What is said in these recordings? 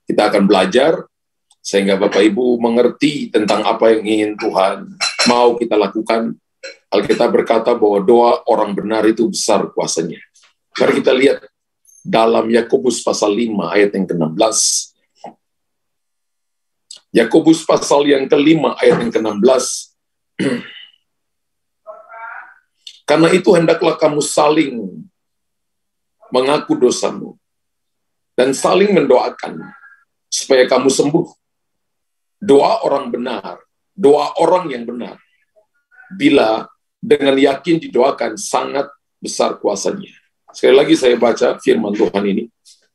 Kita akan belajar sehingga Bapak Ibu mengerti tentang apa yang ingin Tuhan mau kita lakukan. Alkitab berkata bahwa doa orang benar itu besar kuasanya. Mari kita lihat dalam Yakobus pasal 5 ayat yang ke-16. Yakobus pasal yang ke-5 ayat yang ke-16. Karena itu hendaklah kamu saling mengaku dosamu dan saling mendoakan supaya kamu sembuh. Doa orang benar, doa orang yang benar, bila dengan yakin didoakan, sangat besar kuasanya. Sekali lagi saya baca firman Tuhan ini,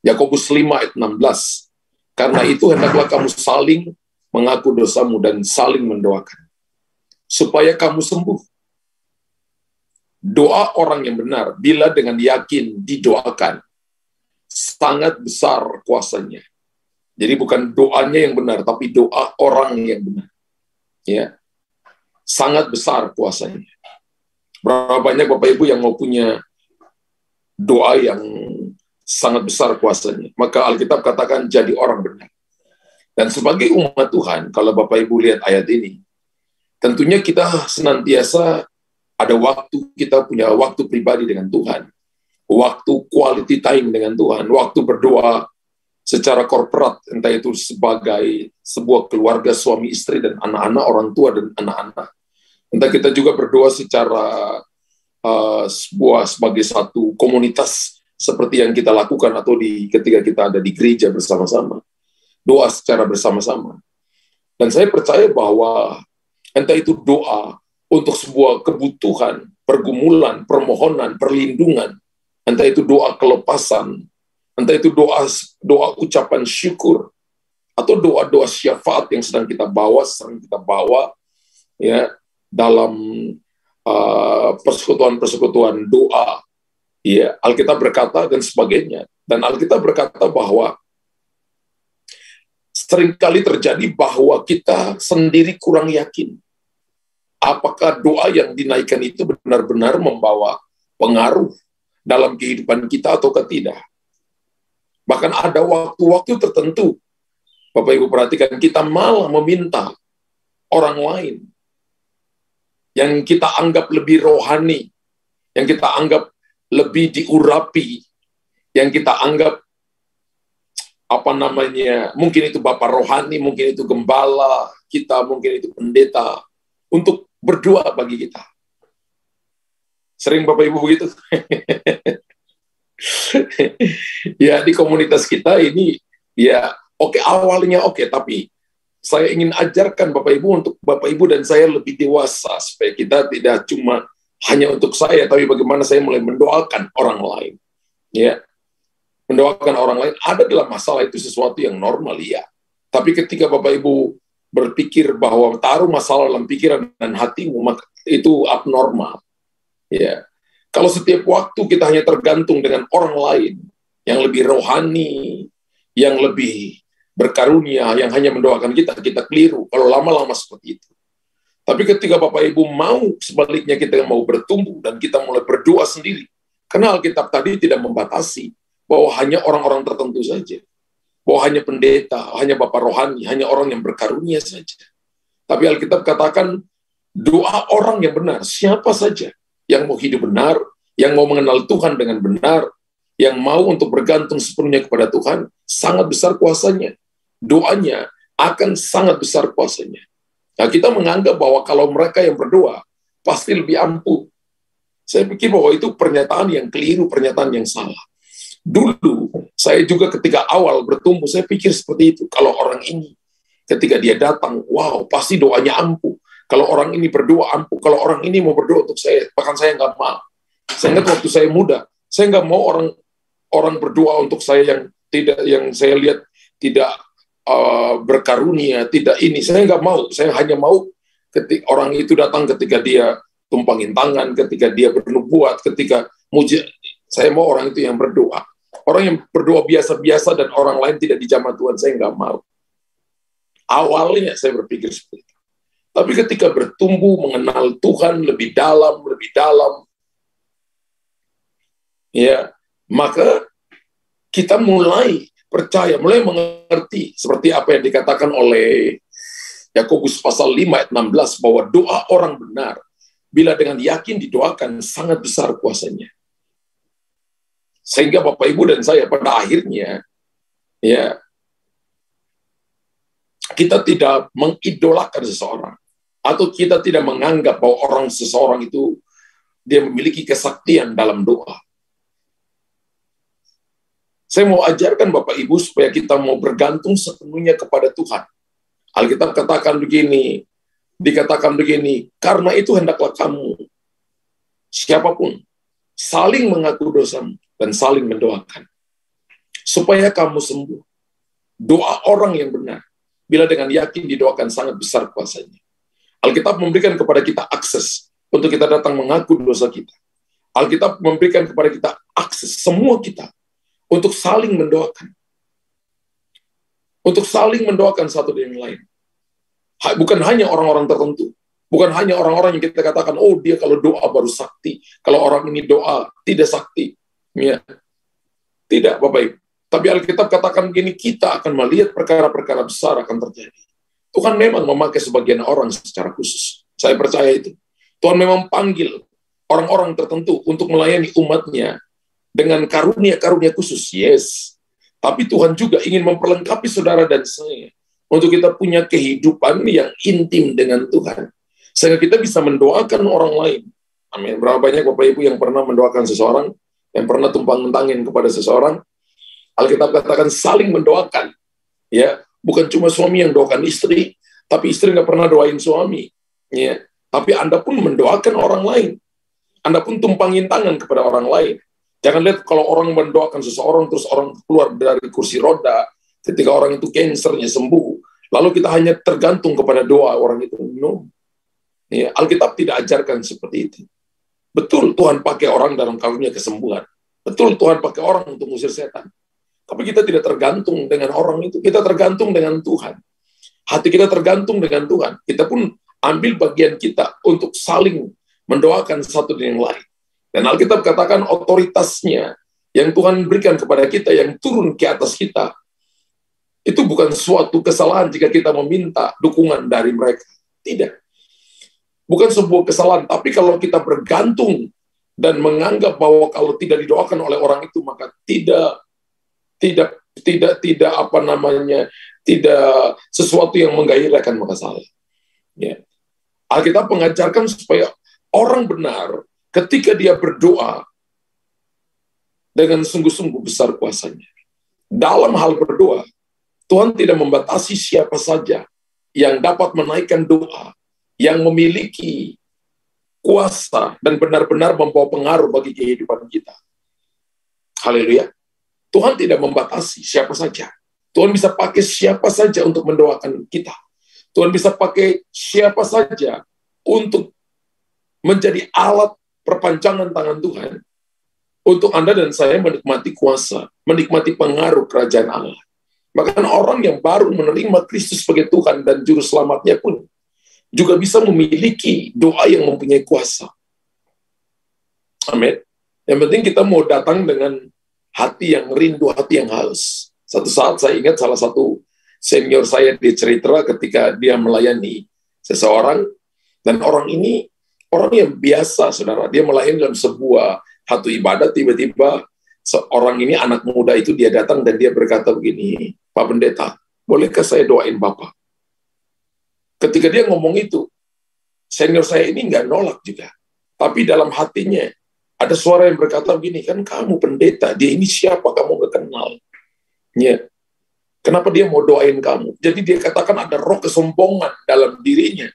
Yakobus 5 ayat 16. Karena itu hendaklah kamu saling mengaku dosamu dan saling mendoakan supaya kamu sembuh. Doa orang yang benar, bila dengan yakin didoakan, sangat besar kuasanya. Jadi bukan doanya yang benar, tapi doa orang yang benar. Ya, sangat besar kuasanya. Berapa banyak Bapak Ibu yang mau punya doa yang sangat besar kuasanya? Maka Alkitab katakan jadi orang benar. Dan sebagai umat Tuhan, kalau Bapak Ibu lihat ayat ini, tentunya kita senantiasa ada waktu, kita punya waktu pribadi dengan Tuhan, waktu quality time dengan Tuhan, waktu berdoa secara korporat, entah itu sebagai sebuah keluarga suami istri dan anak-anak, orang tua dan anak-anak. Entah kita juga berdoa secara sebagai satu komunitas seperti yang kita lakukan atau ketika kita ada di gereja bersama-sama. Doa secara bersama-sama. Dan saya percaya bahwa entah itu doa untuk sebuah kebutuhan, pergumulan, permohonan, perlindungan, entah itu doa kelepasan, entah itu doa ucapan syukur, atau doa-doa syafaat yang sering kita bawa ya dalam persekutuan-persekutuan doa. Ya, Alkitab berkata dan sebagainya. Dan Alkitab berkata bahwa seringkali terjadi bahwa kita sendiri kurang yakin apakah doa yang dinaikkan itu benar-benar membawa pengaruh dalam kehidupan kita atau tidak. Bahkan ada waktu-waktu tertentu, Bapak Ibu perhatikan, kita malah meminta orang lain yang kita anggap lebih rohani, yang kita anggap lebih diurapi, yang kita anggap mungkin itu bapak rohani, mungkin itu gembala kita, mungkin itu pendeta, untuk berdoa bagi kita. Sering Bapak Ibu begitu? Ya, di komunitas kita ini, ya oke, awalnya oke, tapi saya ingin ajarkan Bapak Ibu, untuk Bapak Ibu dan saya lebih dewasa, supaya kita tidak cuma hanya untuk saya, tapi bagaimana saya mulai mendoakan orang lain. Ya, mendoakan orang lain ada dalam masalah itu sesuatu yang normal, ya. Tapi ketika Bapak Ibu berpikir bahwa taruh masalah dalam pikiran dan hatimu, maka itu abnormal. Ya, kalau setiap waktu kita hanya tergantung dengan orang lain yang lebih rohani, yang lebih berkarunia, yang hanya mendoakan kita keliru kalau lama-lama seperti itu. Tapi ketika Bapak Ibu mau sebaliknya, kita mau bertumbuh dan kita mulai berdoa sendiri, karena Alkitab tadi tidak membatasi bahwa hanya orang-orang tertentu saja, bahwa hanya pendeta, hanya bapak rohani, hanya orang yang berkarunia saja. Tapi Alkitab katakan doa orang yang benar, siapa saja yang mau hidup benar, yang mau mengenal Tuhan dengan benar, yang mau untuk bergantung sepenuhnya kepada Tuhan, sangat besar kuasanya. Doanya akan sangat besar kuasanya. Nah, kita menganggap bahwa kalau mereka yang berdoa, pasti lebih ampuh. Saya pikir bahwa itu pernyataan yang keliru, pernyataan yang salah. Dulu, saya juga ketika awal bertumbuh, saya pikir seperti itu. Kalau orang ini, ketika dia datang, wow, pasti doanya ampuh. Kalau orang ini berdoa ampuh, kalau orang ini mau berdoa untuk saya, bahkan saya nggak mau. Saya ingat waktu saya muda, saya nggak mau orang berdoa untuk saya yang saya lihat tidak berkarunia, tidak ini. Saya nggak mau. Saya hanya mau ketika orang itu datang, ketika dia tumpangin tangan, ketika dia bernubuat, ketika muji. Saya mau orang itu yang berdoa. Orang yang berdoa biasa-biasa dan orang lain tidak dijamah Tuhan, saya nggak mau. Awalnya saya berpikir seperti itu. Tapi ketika bertumbuh, mengenal Tuhan lebih dalam, ya, maka kita mulai percaya, mulai mengerti seperti apa yang dikatakan oleh Yakobus pasal 5 ayat 16 bahwa doa orang benar bila dengan yakin didoakan sangat besar kuasanya. Sehingga Bapak Ibu dan saya pada akhirnya ya kita tidak mengidolakan seseorang atau kita tidak menganggap bahwa seseorang itu dia memiliki kesaktian dalam doa. Saya mau ajarkan Bapak Ibu supaya kita mau bergantung sepenuhnya kepada Tuhan. Alkitab dikatakan begini, karena itu hendaklah kamu, siapapun, saling mengaku dosamu dan saling mendoakan, supaya kamu sembuh. Doa orang yang benar, bila dengan yakin didoakan sangat besar kuasanya. Alkitab memberikan kepada kita akses untuk kita datang mengaku dosa kita. Alkitab memberikan kepada kita akses, semua kita, untuk saling mendoakan. Untuk saling mendoakan satu dengan yang lain. Bukan hanya orang-orang tertentu. Bukan hanya orang-orang yang kita katakan, oh dia kalau doa baru sakti. Kalau orang ini doa tidak sakti. Ya. Tidak, Bapak Ibu. Tapi Alkitab katakan begini, kita akan melihat perkara-perkara besar akan terjadi. Tuhan memang memakai sebagian orang secara khusus. Saya percaya itu. Tuhan memang panggil orang-orang tertentu untuk melayani umatnya dengan karunia-karunia khusus. Yes. Tapi Tuhan juga ingin memperlengkapi saudara dan saya untuk kita punya kehidupan yang intim dengan Tuhan. Sehingga kita bisa mendoakan orang lain. Amin. Berapa banyak Bapak Ibu yang pernah mendoakan seseorang, yang pernah tumpang tangan kepada seseorang. Alkitab katakan saling mendoakan. Ya, bukan cuma suami yang doakan istri, tapi istri nggak pernah doain suami. Ya, tapi Anda pun mendoakan orang lain. Anda pun tumpangin tangan kepada orang lain. Jangan lihat kalau orang mendoakan seseorang, terus orang keluar dari kursi roda, ketika orang itu kansernya sembuh, lalu kita hanya tergantung kepada doa orang itu. No. Ya, Alkitab tidak ajarkan seperti itu. Betul Tuhan pakai orang dalam karunia kesembuhan. Betul Tuhan pakai orang untuk mengusir setan. Tapi kita tidak tergantung dengan orang itu. Kita tergantung dengan Tuhan. Hati kita tergantung dengan Tuhan. Kita pun ambil bagian kita untuk saling mendoakan satu dengan yang lain. Dan Alkitab katakan otoritasnya yang Tuhan berikan kepada kita, yang turun ke atas kita, itu bukan suatu kesalahan jika kita meminta dukungan dari mereka. Tidak. Bukan sebuah kesalahan, tapi kalau kita bergantung dan menganggap bahwa kalau tidak didoakan oleh orang itu, maka tidak sesuatu yang menggairahkan, maka salah. Ya. Alkitab mengajarkan supaya orang benar ketika dia berdoa dengan sungguh-sungguh besar kuasanya. Dalam hal berdoa, Tuhan tidak membatasi siapa saja yang dapat menaikkan doa, yang memiliki kuasa dan benar-benar membawa pengaruh bagi kehidupan kita. Haleluya. Tuhan tidak membatasi siapa saja. Tuhan bisa pakai siapa saja untuk mendoakan kita. Tuhan bisa pakai siapa saja untuk menjadi alat perpanjangan tangan Tuhan untuk Anda dan saya menikmati kuasa, menikmati pengaruh kerajaan Allah. Bahkan orang yang baru menerima Kristus sebagai Tuhan dan Juru Selamatnya pun juga bisa memiliki doa yang mempunyai kuasa. Amin. Yang penting kita mau datang dengan hati yang rindu, hati yang haus. Satu saat saya ingat salah satu senior saya di Ceritra ketika dia melayani seseorang, dan orang ini orang yang biasa, saudara. Dia melayani dalam sebuah satu ibadat, tiba-tiba seorang ini, anak muda itu, dia datang dan dia berkata begini, Pak Pendeta, bolehkah saya doain Bapak? Ketika dia ngomong itu, senior saya ini nggak nolak juga. Tapi dalam hatinya, ada suara yang berkata begini, kan kamu pendeta, dia ini siapa, kamu nggak kenal. Ya. Kenapa dia mau doain kamu? Jadi dia katakan ada roh kesombongan dalam dirinya.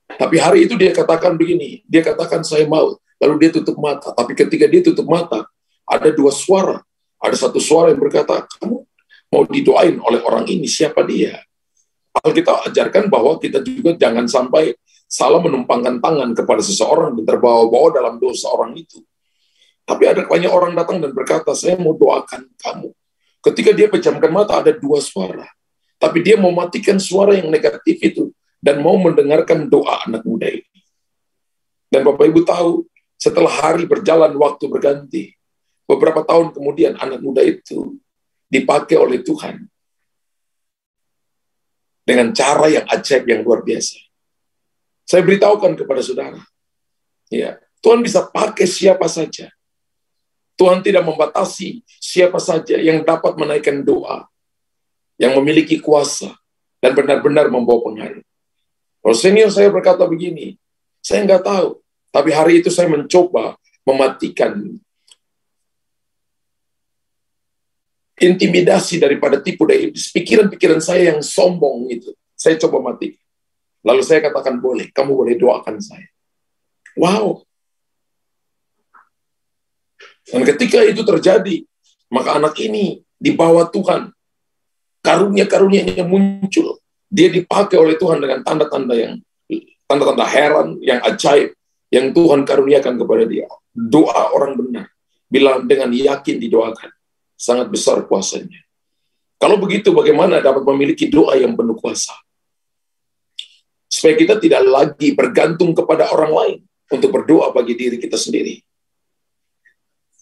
Tapi hari itu dia katakan begini, dia katakan saya mau, lalu dia tutup mata. Tapi ketika dia tutup mata, ada dua suara. Ada satu suara yang berkata, kamu mau didoain oleh orang ini, siapa dia? Alkitab ajarkan bahwa kita juga jangan sampai salah menumpangkan tangan kepada seseorang dan terbawa-bawa dalam dosa orang itu. Tapi ada banyak orang datang dan berkata, saya mau doakan kamu. Ketika dia pejamkan mata, ada dua suara. Tapi dia mau matikan suara yang negatif itu dan mau mendengarkan doa anak muda ini. Dan Bapak Ibu tahu, setelah hari berjalan, waktu berganti. Beberapa tahun kemudian, anak muda itu dipakai oleh Tuhan dengan cara yang ajaib, yang luar biasa. Saya beritahukan kepada saudara, ya, Tuhan bisa pakai siapa saja. Tuhan tidak membatasi siapa saja yang dapat menaikkan doa, yang memiliki kuasa, dan benar-benar membawa pengaruh. Kalau senior saya berkata begini, saya nggak tahu, tapi hari itu saya mencoba mematikan intimidasi daripada tipu daya iblis. Pikiran-pikiran saya yang sombong itu, saya coba mati. Lalu saya katakan, boleh, kamu boleh doakan saya. Wow. Dan ketika itu terjadi, maka anak ini dibawa Tuhan. Karunia-karunianya muncul. Dia dipakai oleh Tuhan dengan tanda-tanda heran, yang ajaib, yang Tuhan karuniakan kepada dia. Doa orang benar, bila dengan yakin didoakan, sangat besar kuasanya. Kalau begitu, bagaimana dapat memiliki doa yang penuh kuasa? Supaya kita tidak lagi bergantung kepada orang lain untuk berdoa bagi diri kita sendiri.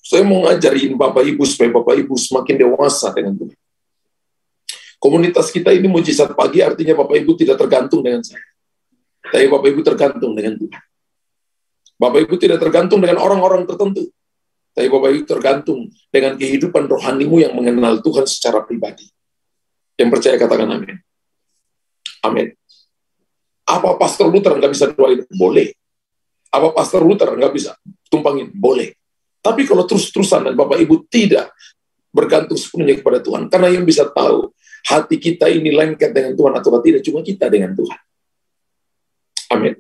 Saya mau ngajarin Bapak Ibu supaya Bapak Ibu semakin dewasa dengan Tuhan. Komunitas kita ini mujizat pagi, artinya Bapak Ibu tidak tergantung dengan saya. Tapi Bapak Ibu tergantung dengan Tuhan. Bapak Ibu tidak tergantung dengan orang-orang tertentu. Tapi Bapak Ibu tergantung dengan kehidupan rohanimu yang mengenal Tuhan secara pribadi. Yang percaya katakan amin. Amin. Apa Pastor Luther nggak bisa doain? Boleh. Apa Pastor Luther nggak bisa tumpangin? Boleh. Tapi kalau terus-terusan dan Bapak Ibu tidak bergantung sepenuhnya kepada Tuhan, karena yang bisa tahu hati kita ini lengket dengan Tuhan atau tidak, cuma kita dengan Tuhan. Amin.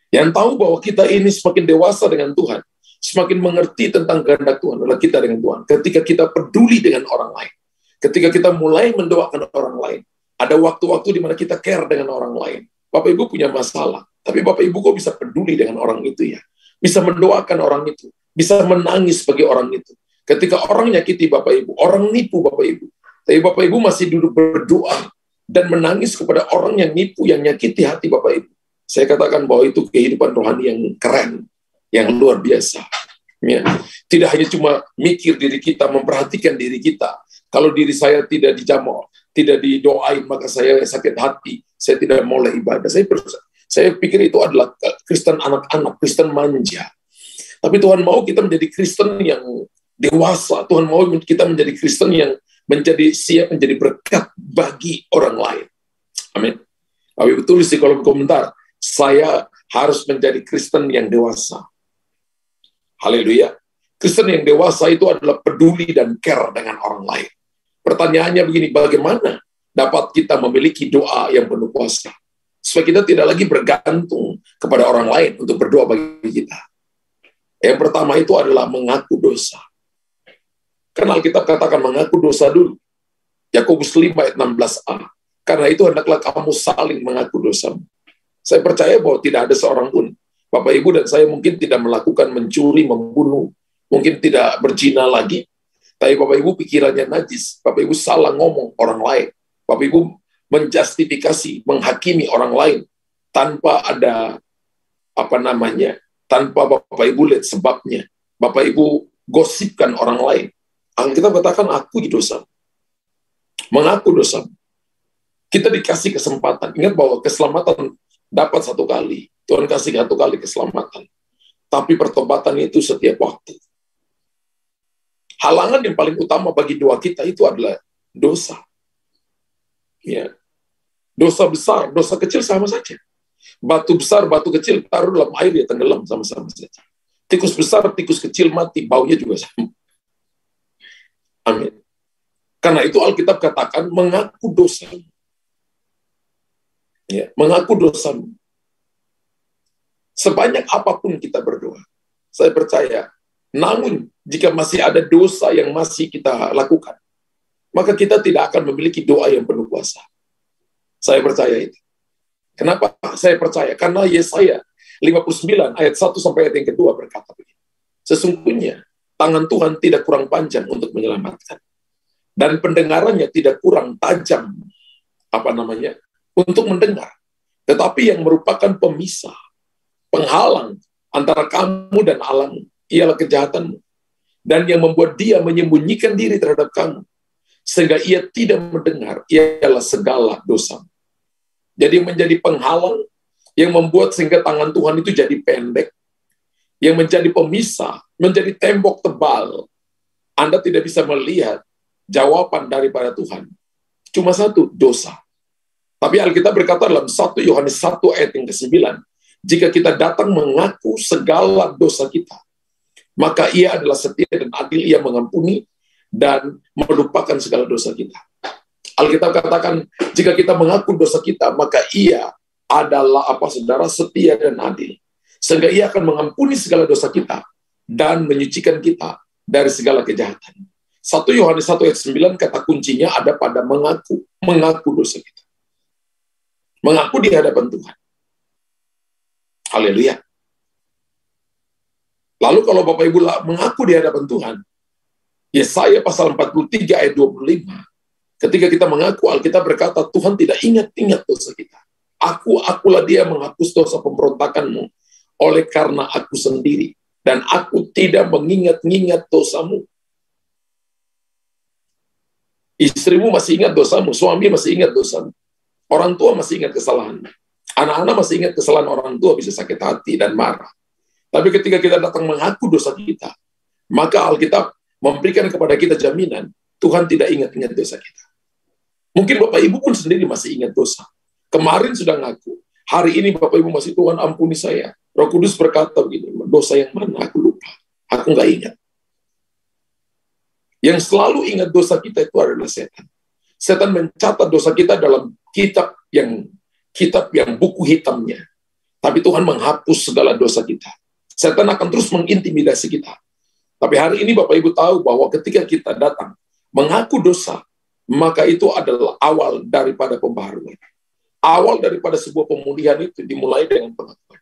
Yang tahu bahwa kita ini semakin dewasa dengan Tuhan, semakin mengerti tentang kehendak Tuhan adalah kita dengan Tuhan. Ketika kita peduli dengan orang lain, ketika kita mulai mendoakan orang lain, ada waktu-waktu di mana kita care dengan orang lain. Bapak Ibu punya masalah, tapi Bapak Ibu kok bisa peduli dengan orang itu ya? Bisa mendoakan orang itu, bisa menangis bagi orang itu. Ketika orang nyakiti Bapak Ibu, orang nipu Bapak Ibu, tapi Bapak Ibu masih duduk berdoa dan menangis kepada orang yang nipu, yang nyakiti hati Bapak Ibu. Saya katakan bahwa itu kehidupan rohani yang keren, yang luar biasa. Ya. Tidak hanya cuma mikir diri kita, memperhatikan diri kita. Kalau diri saya tidak dijamah, tidak didoain, maka saya sakit hati, saya tidak mulai ibadah. Saya pikir itu adalah Kristen anak-anak, Kristen manja. Tapi Tuhan mau kita menjadi Kristen yang dewasa. Tuhan mau kita menjadi Kristen yang siap menjadi berkat bagi orang lain. Amin. Tapi tulis di kolom komentar, saya harus menjadi Kristen yang dewasa. Haleluya. Kristen yang dewasa itu adalah peduli dan care dengan orang lain. Pertanyaannya begini, bagaimana dapat kita memiliki doa yang penuh kuasa? Supaya kita tidak lagi bergantung kepada orang lain untuk berdoa bagi kita. Yang pertama itu adalah mengaku dosa. Karena Alkitab katakan mengaku dosa dulu. Yakobus 5 ayat 16a. Karena itu hendaklah kamu saling mengaku dosamu. Saya percaya bahwa tidak ada seorang pun, Bapak Ibu dan saya mungkin tidak melakukan mencuri, membunuh, mungkin tidak berzina lagi. Tapi Bapak Ibu pikirannya najis. Bapak Ibu salah ngomong orang lain. Bapak Ibu menjustifikasi, menghakimi orang lain tanpa ada tanpa Bapak Ibu lihat sebabnya. Bapak Ibu gosipkan orang lain. Alkitab katakan akui dosa. Mengaku dosa. Kita dikasih kesempatan. Ingat bahwa keselamatan dapat satu kali. Tuhan kasih satu kali keselamatan. Tapi pertobatan itu setiap waktu. Halangan yang paling utama bagi doa kita itu adalah dosa. Ya. Dosa besar, dosa kecil sama saja. Batu besar, batu kecil taruh dalam air ya tenggelam sama-sama saja. Tikus besar, tikus kecil mati, baunya juga sama. Amin. Karena itu Alkitab katakan mengaku dosa. Ya, mengaku dosa. Sebanyak apapun kita berdoa, saya percaya. Namun jika masih ada dosa yang masih kita lakukan, maka kita tidak akan memiliki doa yang penuh kuasa. Saya percaya itu. Kenapa saya percaya? Karena Yesaya 59 ayat 1 sampai ayat yang kedua berkata begini. Sesungguhnya tangan Tuhan tidak kurang panjang untuk menyelamatkan. Dan pendengarannya tidak kurang tajam untuk mendengar. Tetapi yang merupakan pemisah, penghalang antara kamu dan Allahmu ialah kejahatanmu. Dan yang membuat dia menyembunyikan diri terhadap kamu sehingga ia tidak mendengar, ialah segala dosa. Jadi menjadi penghalang, yang membuat sehingga tangan Tuhan itu jadi pendek, yang menjadi pemisah, menjadi tembok tebal. Anda tidak bisa melihat jawaban daripada Tuhan. Cuma satu, dosa. Tapi Alkitab berkata dalam 1 Yohanes 1 ayat yang ke-9, jika kita datang mengaku segala dosa kita, maka ia adalah setia dan adil, ia mengampuni dan melupakan segala dosa kita. Alkitab katakan, jika kita mengaku dosa kita, maka ia adalah saudara, setia dan adil. Sehingga ia akan mengampuni segala dosa kita dan menyucikan kita dari segala kejahatan. 1 Yohanes 1 ayat 9 kata kuncinya ada pada mengaku dosa kita. Mengaku di hadapan Tuhan. Haleluya. Lalu kalau Bapak Ibu mengaku di hadapan Tuhan, Yesaya pasal 43 ayat 25, ketika kita mengaku, Alkitab berkata, Tuhan tidak ingat-ingat dosa kita. Akulah dia menghapus dosa pemberontakanmu, oleh karena aku sendiri, dan aku tidak mengingat-ingat dosamu. Istrimu masih ingat dosamu, suami masih ingat dosamu, orang tua masih ingat kesalahan, anak-anak masih ingat kesalahan orang tua, bisa sakit hati dan marah. Tapi ketika kita datang mengaku dosa kita, maka Alkitab memberikan kepada kita jaminan, Tuhan tidak ingat-ingat dosa kita. Mungkin Bapak Ibu pun sendiri masih ingat dosa. Kemarin sudah ngaku, hari ini Bapak Ibu masih, Tuhan ampuni saya. Roh Kudus berkata begini, dosa yang mana aku lupa, aku nggak ingat. Yang selalu ingat dosa kita itu adalah setan. Setan mencatat dosa kita dalam kitab yang buku hitamnya. Tapi Tuhan menghapus segala dosa kita. Setan akan terus mengintimidasi kita. Tapi hari ini Bapak Ibu tahu bahwa ketika kita datang mengaku dosa, maka itu adalah awal daripada pembaharuan. Awal daripada sebuah pemulihan itu dimulai dengan pengakuan.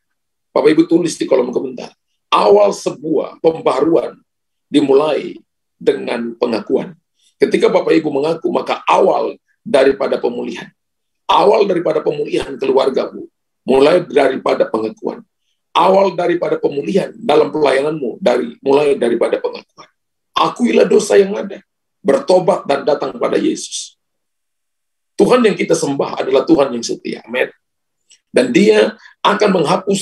Bapak Ibu tulis di kolom komentar. Awal sebuah pembaharuan dimulai dengan pengakuan. Ketika Bapak Ibu mengaku, maka awal daripada pemulihan. Awal daripada pemulihan keluargamu, mulai daripada pengakuan. Awal daripada pemulihan dalam pelayananmu, mulai daripada pengakuan. Akuilah dosa yang ada. Bertobat dan datang pada Yesus. Tuhan yang kita sembah adalah Tuhan yang setia. Amin. Dan Dia akan menghapus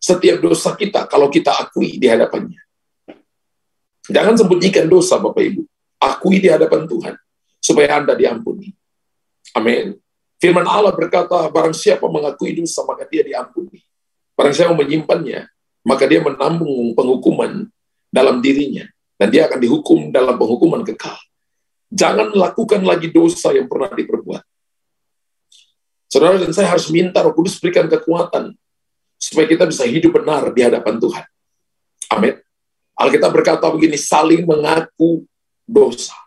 setiap dosa kita kalau kita akui di hadapannya. Jangan sembunyikan dosa, Bapak Ibu. Akui di hadapan Tuhan, supaya Anda diampuni. Amin. Firman Allah berkata, barang siapa mengakui dosa, maka dia diampuni. Barang siapa menyimpannya, maka dia menanggung penghukuman dalam dirinya. Dan dia akan dihukum dalam penghukuman kekal. Jangan lakukan lagi dosa yang pernah diperbuat. Saudara dan saya harus minta Roh Kudus berikan kekuatan supaya kita bisa hidup benar di hadapan Tuhan. Amin. Alkitab berkata begini, saling mengaku dosa.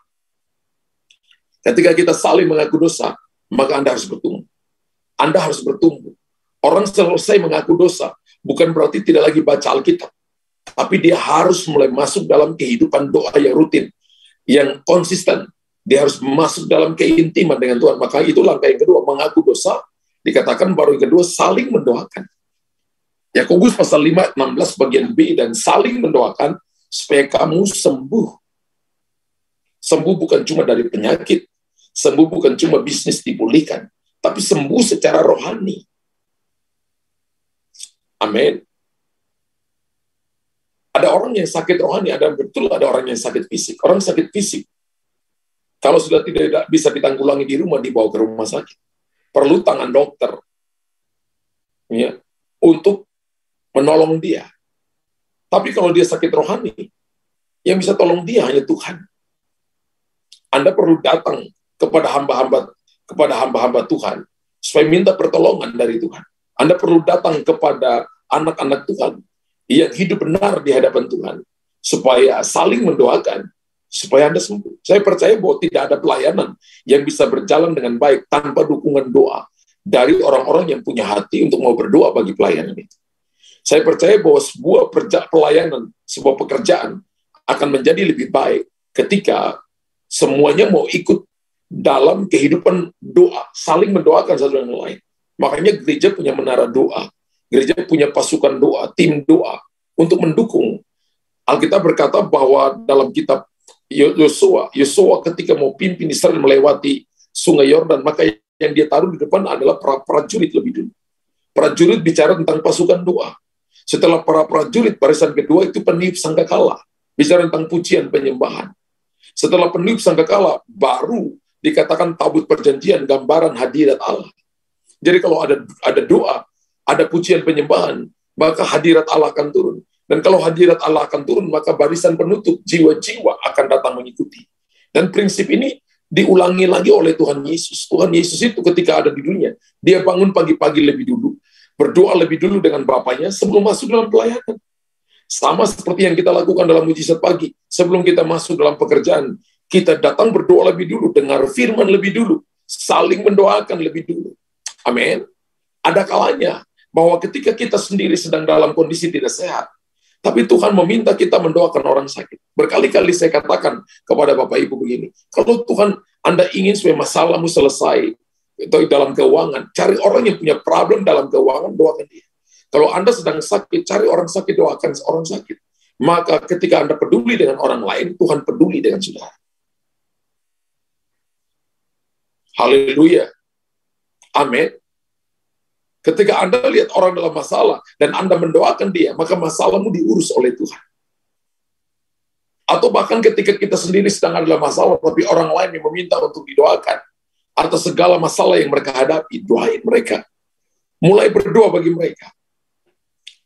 Ketika kita saling mengaku dosa, maka Anda harus bertumbuh. Anda harus bertumbuh. Orang selesai mengaku dosa, bukan berarti tidak lagi baca Alkitab. Tapi dia harus mulai masuk dalam kehidupan doa yang rutin, yang konsisten. Dia harus masuk dalam keintiman dengan Tuhan. Maka itu langkah yang kedua, mengaku dosa. Dikatakan baru yang kedua, saling mendoakan. Yakobus pasal 5, 16 bagian B, dan saling mendoakan supaya kamu sembuh. Sembuh bukan cuma dari penyakit, sembuh bukan cuma bisnis dipulihkan, tapi sembuh secara rohani. Amin. Ada orang yang sakit rohani, ada orang yang sakit fisik. Orang sakit fisik, kalau sudah tidak bisa ditanggulangi di rumah, dibawa ke rumah sakit. Perlu tangan dokter ya, untuk menolong dia. Tapi kalau dia sakit rohani, yang bisa tolong dia hanya Tuhan. Anda perlu datang kepada hamba-hamba Tuhan supaya minta pertolongan dari Tuhan. Anda perlu datang kepada anak-anak Tuhan yang hidup benar di hadapan Tuhan supaya saling mendoakan supaya Anda sembuh. Saya percaya bahwa tidak ada pelayanan yang bisa berjalan dengan baik tanpa dukungan doa dari orang-orang yang punya hati untuk mau berdoa bagi pelayanan itu. Saya percaya bahwa sebuah pelayanan, sebuah pekerjaan akan menjadi lebih baik ketika semuanya mau ikut dalam kehidupan doa, saling mendoakan satu dengan lain. Makanya gereja punya menara doa, gereja punya pasukan doa, tim doa untuk mendukung. Alkitab berkata bahwa dalam kitab Yosua ketika mau pimpin Israel melewati sungai Yordan, maka yang dia taruh di depan adalah para prajurit lebih dulu. Prajurit bicara tentang pasukan doa. Setelah para prajurit, barisan kedua itu peniup sangkakala, bicara tentang pujian penyembahan. Setelah peniup sangkakala, baru dikatakan tabut perjanjian, gambaran hadirat Allah. Jadi kalau ada doa, ada pujian penyembahan, maka hadirat Allah akan turun. Dan kalau hadirat Allah akan turun, maka barisan penutup, jiwa-jiwa akan datang mengikuti. Dan prinsip ini diulangi lagi oleh Tuhan Yesus. Tuhan Yesus itu ketika ada di dunia, dia bangun pagi-pagi lebih dulu, berdoa lebih dulu dengan Bapaknya sebelum masuk dalam pelayanan. Sama seperti yang kita lakukan dalam mujizat pagi. Sebelum kita masuk dalam pekerjaan, kita datang berdoa lebih dulu, dengar firman lebih dulu, saling mendoakan lebih dulu. Amin. Ada kalanya bahwa ketika kita sendiri sedang dalam kondisi tidak sehat, tapi Tuhan meminta kita mendoakan orang sakit. Berkali-kali saya katakan kepada Bapak Ibu begini, kalau Tuhan Anda ingin supaya masalahmu selesai atau dalam keuangan, cari orang yang punya problem dalam keuangan, doakan dia. Kalau Anda sedang sakit, cari orang sakit, doakan orang sakit. Maka ketika Anda peduli dengan orang lain, Tuhan peduli dengan saudara. Haleluya. Amin. Ketika Anda lihat orang dalam masalah dan Anda mendoakan dia, maka masalahmu diurus oleh Tuhan. Atau bahkan ketika kita sendiri sedang ada masalah, tapi orang lain yang meminta untuk didoakan, atau segala masalah yang mereka hadapi, doain mereka. Mulai berdoa bagi mereka.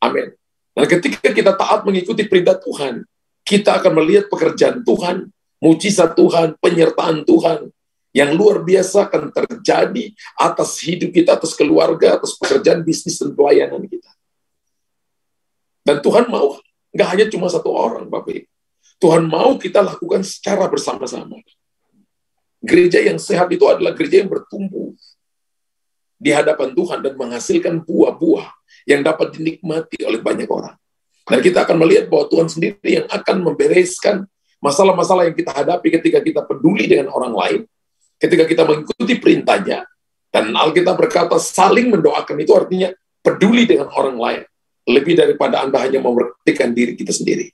Amin. Dan ketika kita taat mengikuti perintah Tuhan, kita akan melihat pekerjaan Tuhan, mujizat Tuhan, penyertaan Tuhan, yang luar biasa akan terjadi atas hidup kita, atas keluarga, atas pekerjaan, bisnis, dan pelayanan kita. Dan Tuhan mau, nggak hanya cuma satu orang, Bapak Ibu. Tuhan mau kita lakukan secara bersama-sama. Gereja yang sehat itu adalah gereja yang bertumbuh di hadapan Tuhan dan menghasilkan buah-buah yang dapat dinikmati oleh banyak orang. Dan kita akan melihat bahwa Tuhan sendiri yang akan membereskan masalah-masalah yang kita hadapi ketika kita peduli dengan orang lain, ketika kita mengikuti perintahnya, dan Alkitab berkata saling mendoakan, itu artinya peduli dengan orang lain, lebih daripada Anda hanya memperhatikan diri kita sendiri.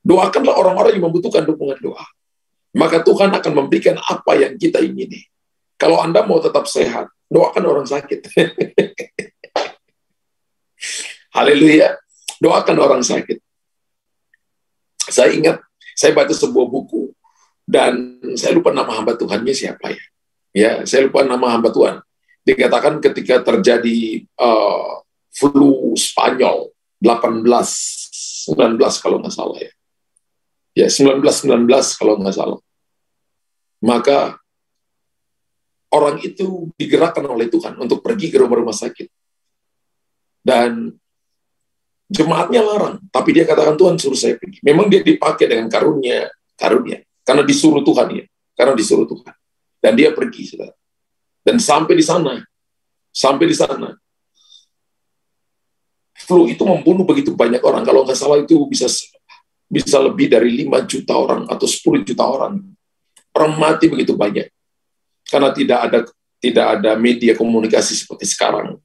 Doakanlah orang-orang yang membutuhkan dukungan doa. Maka Tuhan akan memberikan apa yang kita ingini. Kalau Anda mau tetap sehat, doakan orang sakit. Haleluya. Doakan orang sakit. Saya ingat, saya baca sebuah buku, dan saya lupa nama hamba Tuhannya siapa ya. Ya, saya lupa nama hamba Tuhan. Dikatakan ketika terjadi flu Spanyol 18-19 kalau nggak salah ya. Ya, 19-19 kalau nggak salah. Maka orang itu digerakkan oleh Tuhan untuk pergi ke rumah-rumah sakit. Dan jemaatnya larang, tapi dia katakan Tuhan suruh saya pergi. Memang dia dipakai dengan karunia. Karena disuruh Tuhan ya, karena disuruh Tuhan. Dan dia pergi, saudara. Dan sampai di sana, flu itu membunuh begitu banyak orang. Kalau nggak salah itu bisa lebih dari 5 juta orang atau 10 juta orang. Orang mati begitu banyak. Karena tidak ada media komunikasi seperti sekarang.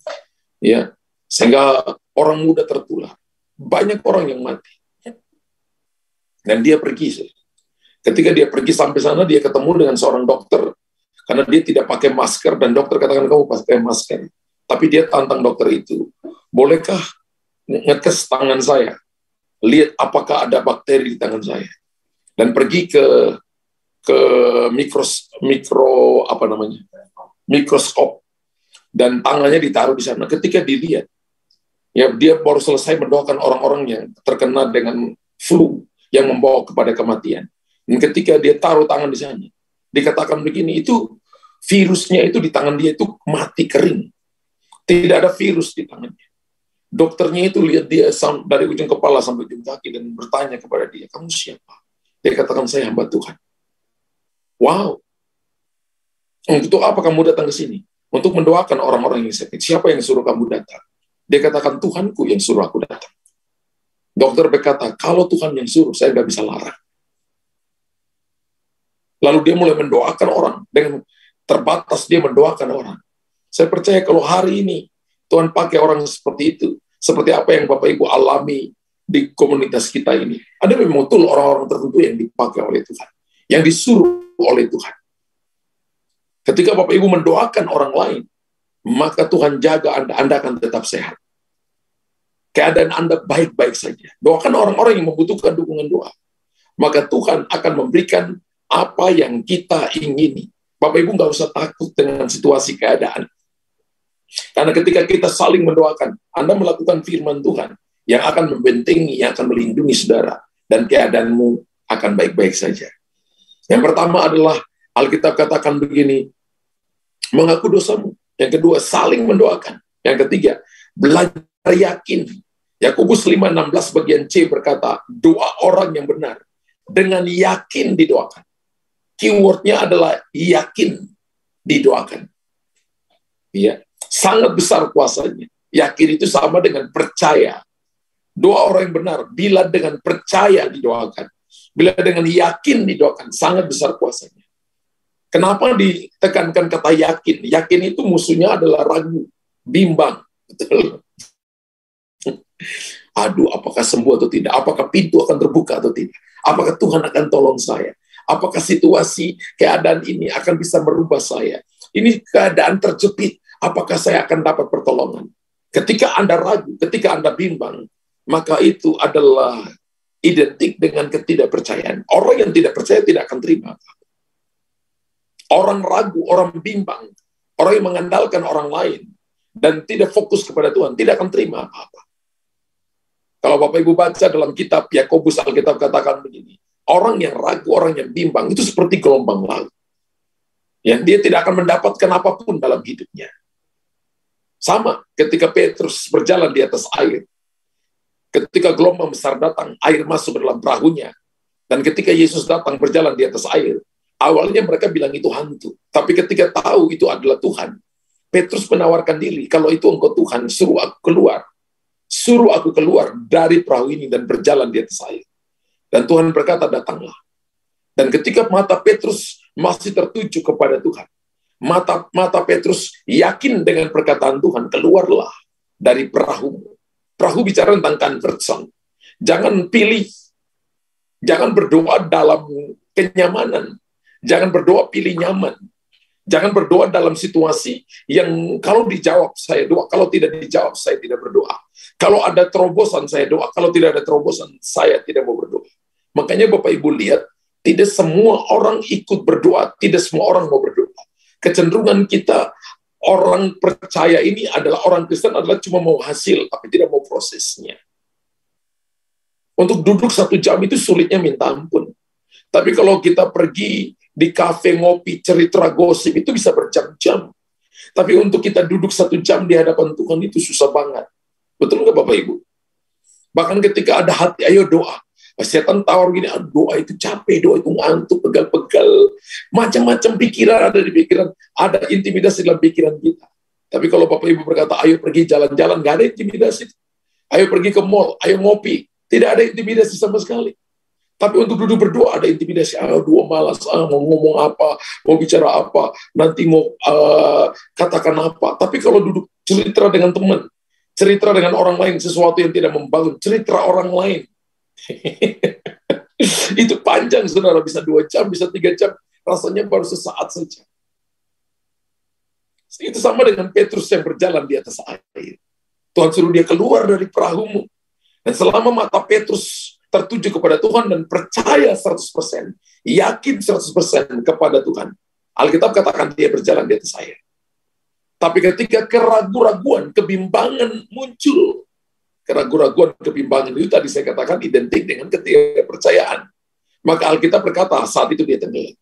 Ya, sehingga orang muda tertular. Banyak orang yang mati. Dan dia pergi, saudara. Ketika dia pergi sampai sana, dia ketemu dengan seorang dokter, karena dia tidak pakai masker, dan dokter katakan, kamu pakai masker. Tapi dia tantang dokter itu, bolehkah ngetes tangan saya? Lihat apakah ada bakteri di tangan saya. Dan pergi ke mikroskop, dan tangannya ditaruh di sana. Ketika dilihat, ya dia baru selesai mendoakan orang-orang yang terkena dengan flu, yang membawa kepada kematian. Dan ketika dia taruh tangan di sana, dikatakan begini, itu virusnya itu di tangan dia itu mati kering. Tidak ada virus di tangannya. Dokternya itu lihat dia dari ujung kepala sampai ujung kaki dan bertanya kepada dia, kamu siapa? Dia katakan, saya hamba Tuhan. Wow. Untuk apa kamu datang ke sini? Untuk mendoakan orang-orang yang sakit. Siapa yang suruh kamu datang? Dia katakan, Tuhanku yang suruh aku datang. Dokter berkata, kalau Tuhan yang suruh, saya nggak bisa larang. Lalu dia mulai mendoakan orang. Dengan terbatas dia mendoakan orang. Saya percaya kalau hari ini Tuhan pakai orang seperti itu, seperti apa yang Bapak Ibu alami di komunitas kita ini, ada memang betul orang-orang tertentu yang dipakai oleh Tuhan, yang disuruh oleh Tuhan. Ketika Bapak Ibu mendoakan orang lain, maka Tuhan jaga Anda akan tetap sehat. Keadaan Anda baik-baik saja. Doakan orang-orang yang membutuhkan dukungan doa. Maka Tuhan akan memberikan apa yang kita ingini. Bapak Ibu nggak usah takut dengan situasi keadaan. Karena ketika kita saling mendoakan, Anda melakukan firman Tuhan yang akan membentengi, yang akan melindungi saudara. Dan keadaanmu akan baik-baik saja. Yang pertama adalah, Alkitab katakan begini, mengaku dosamu. Yang kedua, saling mendoakan. Yang ketiga, belajar yakin. Yakobus 5:16 bagian C berkata, doa orang yang benar dengan yakin didoakan. Keywordnya adalah yakin didoakan. Ya, sangat besar kuasanya. Yakin itu sama dengan percaya. Doa orang yang benar bila dengan percaya didoakan, bila dengan yakin didoakan, sangat besar kuasanya. Kenapa ditekankan kata yakin? Yakin itu musuhnya adalah ragu, bimbang. Betul. Aduh, apakah sembuh atau tidak? Apakah pintu akan terbuka atau tidak? Apakah Tuhan akan tolong saya? Apakah situasi, keadaan ini akan bisa merubah saya? Ini keadaan terjepit. Apakah saya akan dapat pertolongan? Ketika Anda ragu, ketika Anda bimbang, maka itu adalah identik dengan ketidakpercayaan. Orang yang tidak percaya tidak akan terima. Orang ragu, orang bimbang, orang yang mengandalkan orang lain, dan tidak fokus kepada Tuhan, tidak akan terima apa-apa. Kalau Bapak Ibu baca dalam kitab Yakobus, Alkitab katakan begini, orang yang ragu, orang yang bimbang, itu seperti gelombang laut. Yang dia tidak akan mendapatkan apapun dalam hidupnya. Sama ketika Petrus berjalan di atas air. Ketika gelombang besar datang, air masuk ke dalam perahunya. Dan ketika Yesus datang berjalan di atas air, awalnya mereka bilang itu hantu. Tapi ketika tahu itu adalah Tuhan, Petrus menawarkan diri, kalau itu engkau Tuhan, suruh aku keluar. Suruh aku keluar dari perahu ini dan berjalan di atas air. Dan Tuhan berkata, datanglah. Dan ketika mata Petrus masih tertuju kepada Tuhan, mata Petrus yakin dengan perkataan Tuhan, keluarlah dari perahu. Perahu bicara tentang comfort zone. Jangan pilih, jangan berdoa dalam kenyamanan. Jangan berdoa pilih nyaman. Jangan berdoa dalam situasi yang kalau dijawab saya doa, kalau tidak dijawab saya tidak berdoa. Kalau ada terobosan saya doa, kalau tidak ada terobosan saya tidak mau berdoa. Makanya Bapak Ibu lihat, tidak semua orang ikut berdoa, tidak semua orang mau berdoa. Kecenderungan kita orang percaya ini adalah orang Kristen adalah cuma mau hasil, tapi tidak mau prosesnya. Untuk duduk 1 jam itu sulitnya minta ampun. Tapi kalau kita pergi di kafe ngopi, cerita gosip, itu bisa berjam-jam. Tapi untuk kita duduk 1 jam di hadapan Tuhan itu susah banget. Betul nggak Bapak Ibu? Bahkan ketika ada hati, ayo doa. Setan tawar gini, doa itu capek, doa itu ngantuk, pegal-pegal. Macam-macam pikiran ada di pikiran. Ada intimidasi dalam pikiran kita. Tapi kalau Bapak Ibu berkata, ayo pergi jalan-jalan, nggak ada intimidasi. Ayo pergi ke mall, ayo ngopi. Tidak ada intimidasi sama sekali. Tapi untuk duduk berdoa ada intimidasi. Doa malas, mau ngomong apa, mau bicara apa, nanti mau katakan apa. Tapi kalau duduk cerita dengan teman, cerita dengan orang lain, sesuatu yang tidak membangun, cerita orang lain. Itu panjang, saudara, bisa 2 jam, bisa 3 jam, rasanya baru sesaat saja. Itu sama dengan Petrus yang berjalan di atas air. Tuhan suruh dia keluar dari perahumu. Dan selama mata Petrus tertuju kepada Tuhan dan percaya 100%, yakin 100% kepada Tuhan, Alkitab katakan dia berjalan di atas air. Tapi ketika keraguan-raguan, kebimbangan muncul, keraguan-raguan, kebimbangan itu tadi saya katakan identik dengan ketidakpercayaan. Maka Alkitab berkata saat itu dia tenggelam.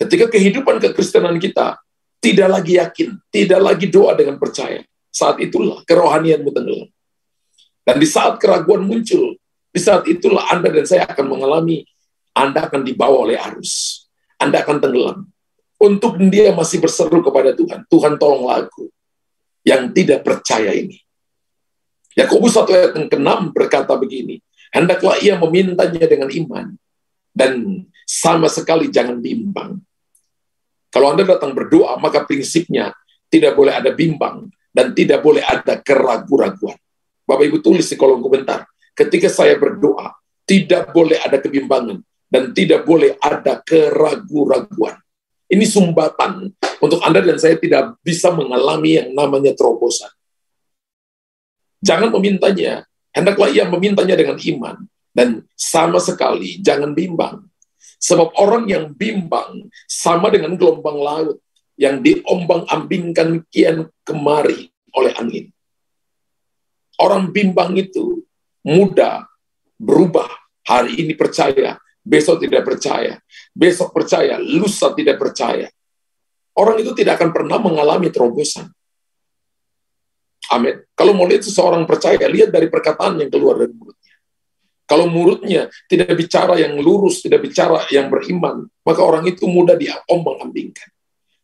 Ketika kehidupan kekristenan kita tidak lagi yakin, tidak lagi doa dengan percaya, saat itulah kerohanianmu tenggelam. Dan di saat keraguan muncul, di saat itulah Anda dan saya akan mengalami, Anda akan dibawa oleh arus. Anda akan tenggelam. Untuk dia masih berseru kepada Tuhan, Tuhan tolonglah aku yang tidak percaya ini. Yakobus 1 ayat yang ke-6 berkata begini, hendaklah ia memintanya dengan iman, dan sama sekali jangan bimbang. Kalau Anda datang berdoa, maka prinsipnya tidak boleh ada bimbang, dan tidak boleh ada keraguan-raguan. Bapak Ibu tulis di kolom komentar, ketika saya berdoa, tidak boleh ada kebimbangan dan tidak boleh ada keraguan-raguan. Ini sumbatan untuk Anda dan saya tidak bisa mengalami yang namanya terobosan. Jangan memintanya, hendaklah ia memintanya dengan iman, dan sama sekali jangan bimbang. Sebab orang yang bimbang sama dengan gelombang laut yang diombang-ambingkan kian kemari oleh angin. Orang bimbang itu mudah berubah. Hari ini percaya, besok tidak percaya. Besok percaya, lusa tidak percaya. Orang itu tidak akan pernah mengalami terobosan. Amin. Kalau mau lihat seseorang percaya, lihat dari perkataan yang keluar dari mulutnya. Kalau mulutnya tidak bicara yang lurus, tidak bicara yang beriman, maka orang itu mudah diombang-ambingkan.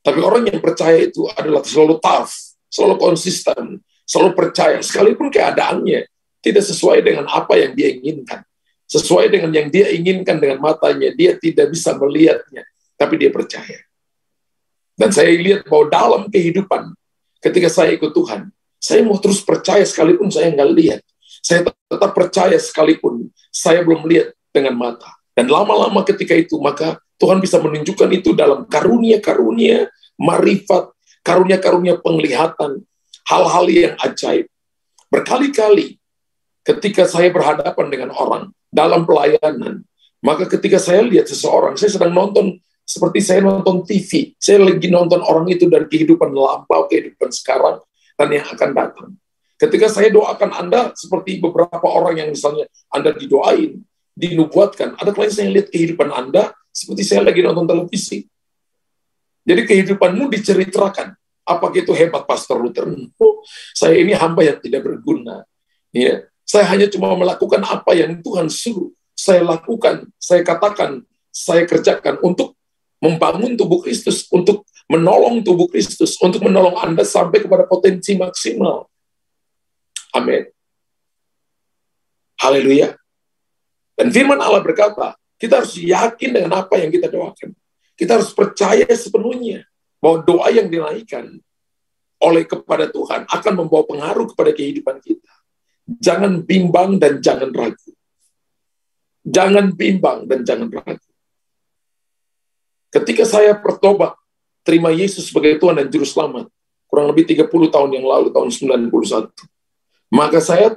Tapi orang yang percaya itu adalah selalu tough, selalu konsisten, selalu percaya, sekalipun keadaannya tidak sesuai dengan apa yang dia inginkan. Sesuai dengan yang dia inginkan dengan matanya, dia tidak bisa melihatnya, tapi dia percaya. Dan saya lihat bahwa dalam kehidupan, ketika saya ikut Tuhan, saya mau terus percaya sekalipun saya nggak lihat. Saya tetap percaya sekalipun saya belum lihat dengan mata. Dan lama-lama ketika itu, maka Tuhan bisa menunjukkan itu dalam karunia-karunia, marifat, karunia-karunia penglihatan, hal-hal yang ajaib. Berkali-kali ketika saya berhadapan dengan orang dalam pelayanan, maka ketika saya lihat seseorang, saya sedang nonton seperti saya nonton TV, saya lagi nonton orang itu dari kehidupan lampau, kehidupan sekarang, dan yang akan datang. Ketika saya doakan Anda, seperti beberapa orang yang misalnya Anda didoain, dinubuatkan, ada klien saya lihat kehidupan Anda, seperti saya lagi nonton televisi. Jadi kehidupanmu diceritakan. Apakah itu hebat, Pastor Luther? Oh, saya ini hamba yang tidak berguna. Ya, saya hanya cuma melakukan apa yang Tuhan suruh. Saya lakukan, saya katakan, saya kerjakan untuk membangun tubuh Kristus, untuk menolong tubuh Kristus, untuk menolong Anda sampai kepada potensi maksimal. Amin. Haleluya. Dan firman Allah berkata, kita harus yakin dengan apa yang kita doakan. Kita harus percaya sepenuhnya bahwa doa yang dinaikkan oleh kepada Tuhan akan membawa pengaruh kepada kehidupan kita. Jangan bimbang dan jangan ragu. Jangan bimbang dan jangan ragu. Ketika saya bertobat, terima Yesus sebagai Tuhan dan Juru Selamat, kurang lebih 30 tahun yang lalu, tahun 91. Maka saya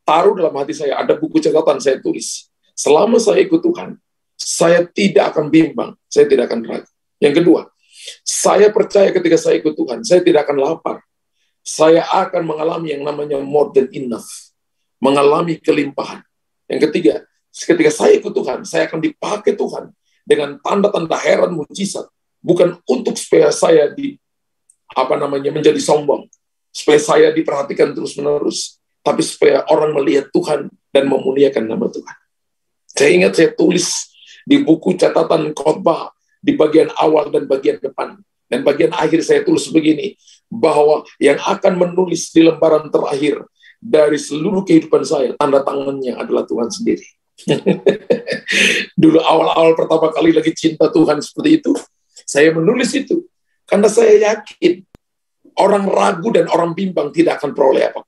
taruh dalam hati saya, ada buku catatan saya tulis. Selama saya ikut Tuhan, saya tidak akan bimbang, saya tidak akan ragu. Yang kedua, saya percaya ketika saya ikut Tuhan, saya tidak akan lapar. Saya akan mengalami yang namanya more than enough. Mengalami kelimpahan. Yang ketiga, ketika saya ikut Tuhan, saya akan dipakai Tuhan dengan tanda-tanda heran mujizat. Bukan untuk supaya saya menjadi sombong. Supaya saya diperhatikan terus-menerus. Tapi supaya orang melihat Tuhan dan memuliakan nama Tuhan. Saya ingat saya tulis di buku catatan khotbah di bagian awal dan bagian depan. Dan bagian akhir saya tulis begini, bahwa yang akan menulis di lembaran terakhir dari seluruh kehidupan saya, tanda tangannya adalah Tuhan sendiri. Dulu awal-awal pertama kali lagi cinta Tuhan seperti itu, saya menulis itu. Karena saya yakin, orang ragu dan orang bimbang tidak akan peroleh apa.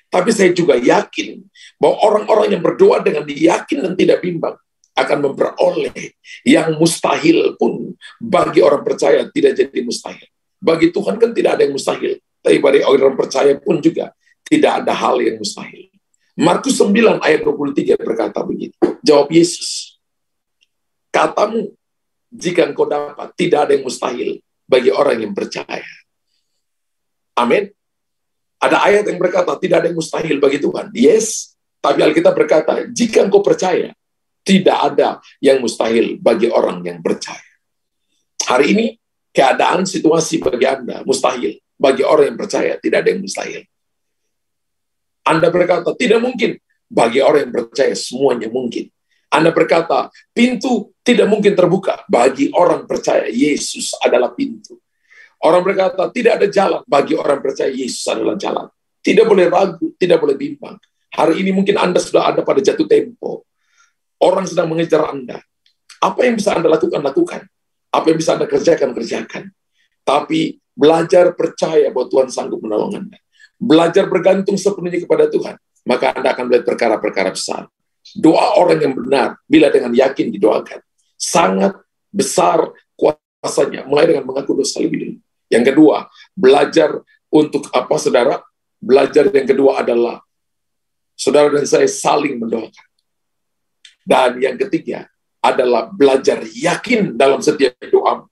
Tapi saya juga yakin bahwa orang-orang yang berdoa dengan yakin dan tidak bimbang akan memperoleh yang mustahil pun bagi orang percaya tidak jadi mustahil. Bagi Tuhan kan tidak ada yang mustahil. Tapi bagi orang percaya pun juga tidak ada hal yang mustahil. Markus 9 ayat 23 berkata begini. Jawab Yesus, katamu jika engkau dapat, tidak ada yang mustahil bagi orang yang percaya. Amin. Ada ayat yang berkata, tidak ada yang mustahil bagi Tuhan. Yes, tapi Alkitab berkata, jika engkau percaya, tidak ada yang mustahil bagi orang yang percaya. Hari ini, keadaan situasi bagi Anda mustahil. Bagi orang yang percaya, tidak ada yang mustahil. Anda berkata, tidak mungkin. Bagi orang yang percaya, semuanya mungkin. Anda berkata, pintu tidak mungkin terbuka. Bagi orang percaya, Yesus adalah pintu. Orang berkata, tidak ada jalan. Bagi orang percaya, Yesus adalah jalan. Tidak boleh ragu, tidak boleh bimbang. Hari ini mungkin Anda sudah ada pada jatuh tempo. Orang sedang mengejar Anda. Apa yang bisa Anda lakukan, lakukan. Apa yang bisa Anda kerjakan, kerjakan. Tapi belajar percaya bahwa Tuhan sanggup menolong Anda. Belajar bergantung sepenuhnya kepada Tuhan. maka Anda akan melihat perkara-perkara besar. Doa orang yang benar, bila dengan yakin didoakan, sangat besar kuasanya, mulai dengan mengaku dosa lebih dulu. Yang kedua, belajar untuk apa, saudara? Belajar yang kedua adalah saudara dan saya saling mendoakan. Dan yang ketiga adalah belajar yakin dalam setiap doa.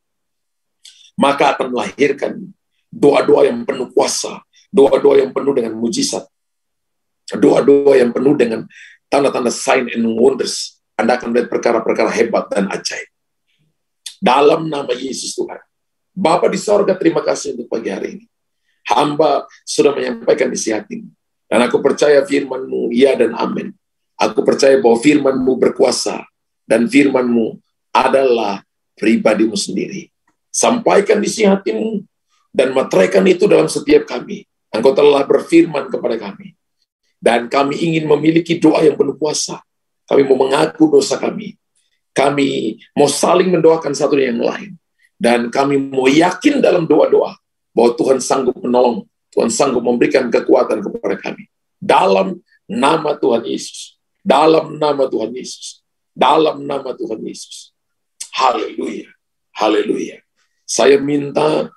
Maka akan melahirkan doa-doa yang penuh kuasa, doa-doa yang penuh dengan mujizat, doa-doa yang penuh dengan tanda-tanda sign and wonders. Anda akan melihat perkara-perkara hebat dan ajaib. Dalam nama Yesus Tuhan. Bapa di sorga, terima kasih untuk pagi hari ini. Hamba sudah menyampaikan isi hatimu. Dan aku percaya firman-Mu, ya dan amin. Aku percaya bahwa firman-Mu berkuasa. Dan firman-Mu adalah pribadi-Mu sendiri. Sampaikan isi hatimu dan materaikan itu dalam setiap kami. Engkau telah berfirman kepada kami. Dan kami ingin memiliki doa yang penuh kuasa. Kami mau mengaku dosa kami. Kami mau saling mendoakan satu yang lain. Dan kami mau yakin dalam doa-doa bahwa Tuhan sanggup menolong. Tuhan sanggup memberikan kekuatan kepada kami. Dalam nama Tuhan Yesus. Dalam nama Tuhan Yesus. Dalam nama Tuhan Yesus. Haleluya. Haleluya. Saya minta